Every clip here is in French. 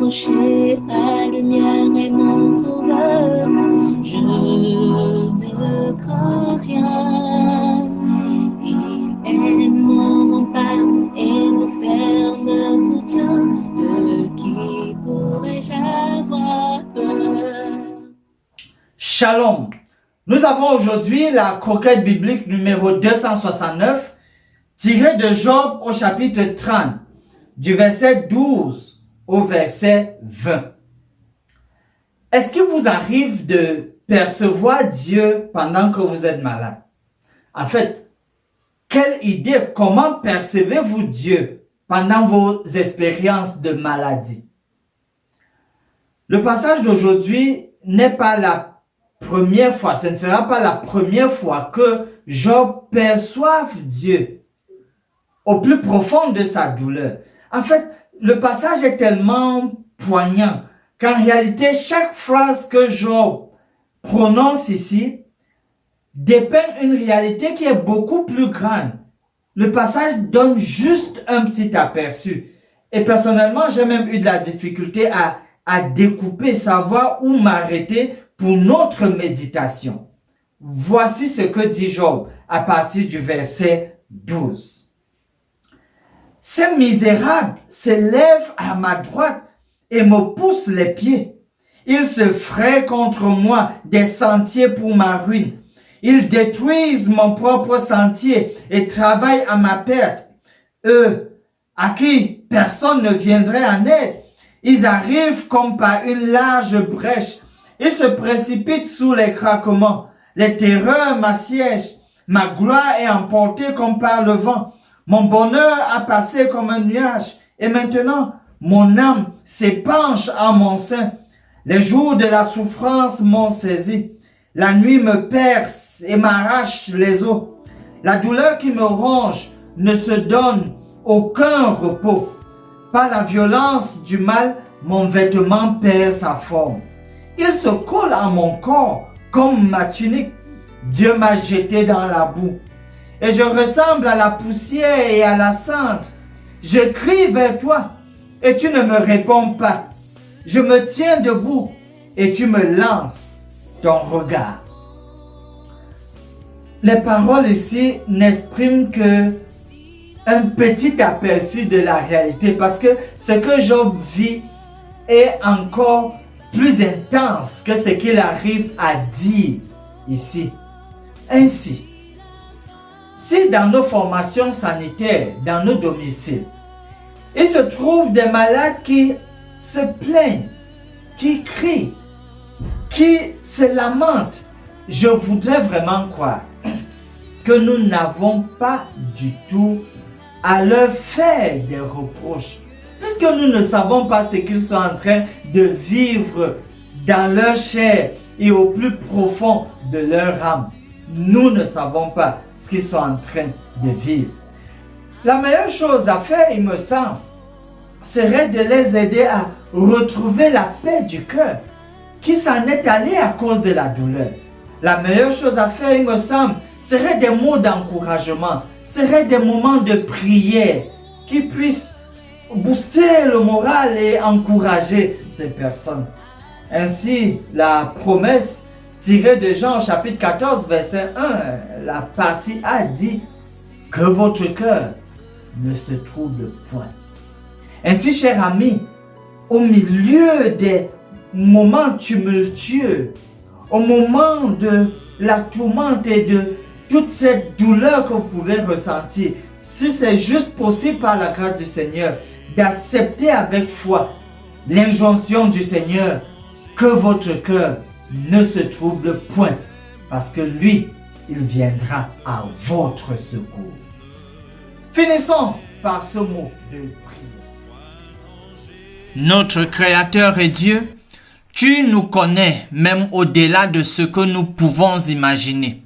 rocher, la lumière est mon sauveur. Je ne crains rien. Il est mon rempart et mon ferme soutien. De qui pourrais-je avoir peur? Shalom. Nous avons aujourd'hui la croquette biblique numéro 269, tirée de Job au chapitre 30, du verset 12 au verset 20. Est-ce qu'il vous arrive de percevoir Dieu pendant que vous êtes malade? En fait, quelle idée, comment percevez-vous Dieu pendant vos expériences de maladie? Le passage d'aujourd'hui n'est pas la première fois, ce ne sera pas la première fois que Job perçoive Dieu au plus profond de sa douleur. En fait, le passage est tellement poignant qu'en réalité, chaque phrase que Job prononce ici dépeint une réalité qui est beaucoup plus grande. Le passage donne juste un petit aperçu. Et personnellement, j'ai même eu de la difficulté à découper, savoir où m'arrêter pour notre méditation. Voici ce que dit Job à partir du verset 12. Ces misérables s'élèvent à ma droite et me poussent les pieds. Ils se fraient contre moi des sentiers pour ma ruine. Ils détruisent mon propre sentier et travaillent à ma perte. Eux, à qui personne ne viendrait en aide, ils arrivent comme par une large brèche. Ils se précipitent sous les craquements. Les terreurs m'assiègent. Ma gloire est emportée comme par le vent. Mon bonheur a passé comme un nuage. Et maintenant, mon âme s'épanche à mon sein. Les jours de la souffrance m'ont saisi. La nuit me perce et m'arrache les os. La douleur qui me ronge ne se donne aucun repos. Par la violence du mal, mon vêtement perd sa forme. Il se colle à mon corps comme ma tunique. Dieu m'a jeté dans la boue. Et je ressemble à la poussière et à la cendre. Je crie vers toi et tu ne me réponds pas. Je me tiens debout et tu me lances ton regard. Les paroles ici n'expriment que un petit aperçu de la réalité parce que ce que Job vit est encore plus intense que ce qu'il arrive à dire ici. Ainsi, si dans nos formations sanitaires, dans nos domiciles, il se trouve des malades qui se plaignent, qui crient, qui se lamentent, je voudrais vraiment croire que nous n'avons pas du tout à leur faire des reproches, puisque nous ne savons pas ce qu'ils sont en train de vivre dans leur chair et au plus profond de leur âme. Nous ne savons pas ce qu'ils sont en train de vivre. La meilleure chose à faire, il me semble, serait de les aider à retrouver la paix du cœur qui s'en est allé à cause de la douleur. La meilleure chose à faire, il me semble, serait des mots d'encouragement, seraient des moments de prière qui puissent booster le moral et encourager ces personnes. Ainsi, la promesse tirée de Jean au chapitre 14, verset 1, la partie A dit que votre cœur ne se trouble point. Ainsi, chers amis, au milieu des moments tumultueux, au moment de la tourmente et de toute cette douleur que vous pouvez ressentir, si c'est juste possible par la grâce du Seigneur, d'accepter avec foi l'injonction du Seigneur que votre cœur ne se trouble point, parce que lui, il viendra à votre secours. Finissons par ce mot de prière. Notre Créateur et Dieu, tu nous connais même au-delà de ce que nous pouvons imaginer.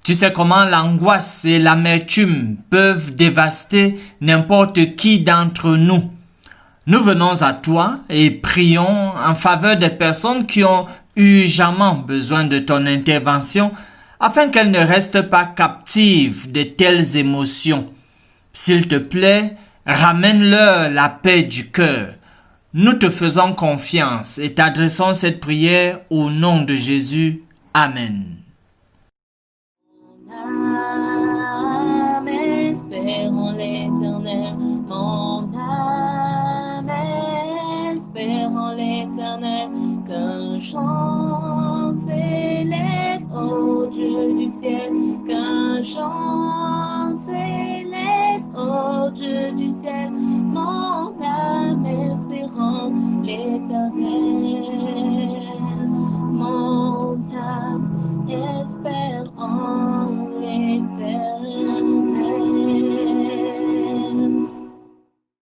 Tu sais comment l'angoisse et l'amertume peuvent dévaster n'importe qui d'entre nous. Nous venons à toi et prions en faveur des personnes qui ont urgemment besoin de ton intervention afin qu'elles ne restent pas captives de telles émotions. S'il te plaît, ramène-leur la paix du cœur. Nous te faisons confiance et t'adressons cette prière au nom de Jésus. Amen. Âme espère en l'Éternel, mon âme espère en l'Éternel, qu'un chant s'élève au Dieu du ciel, qu'un chant s'élève au Dieu du ciel, mon âme espérant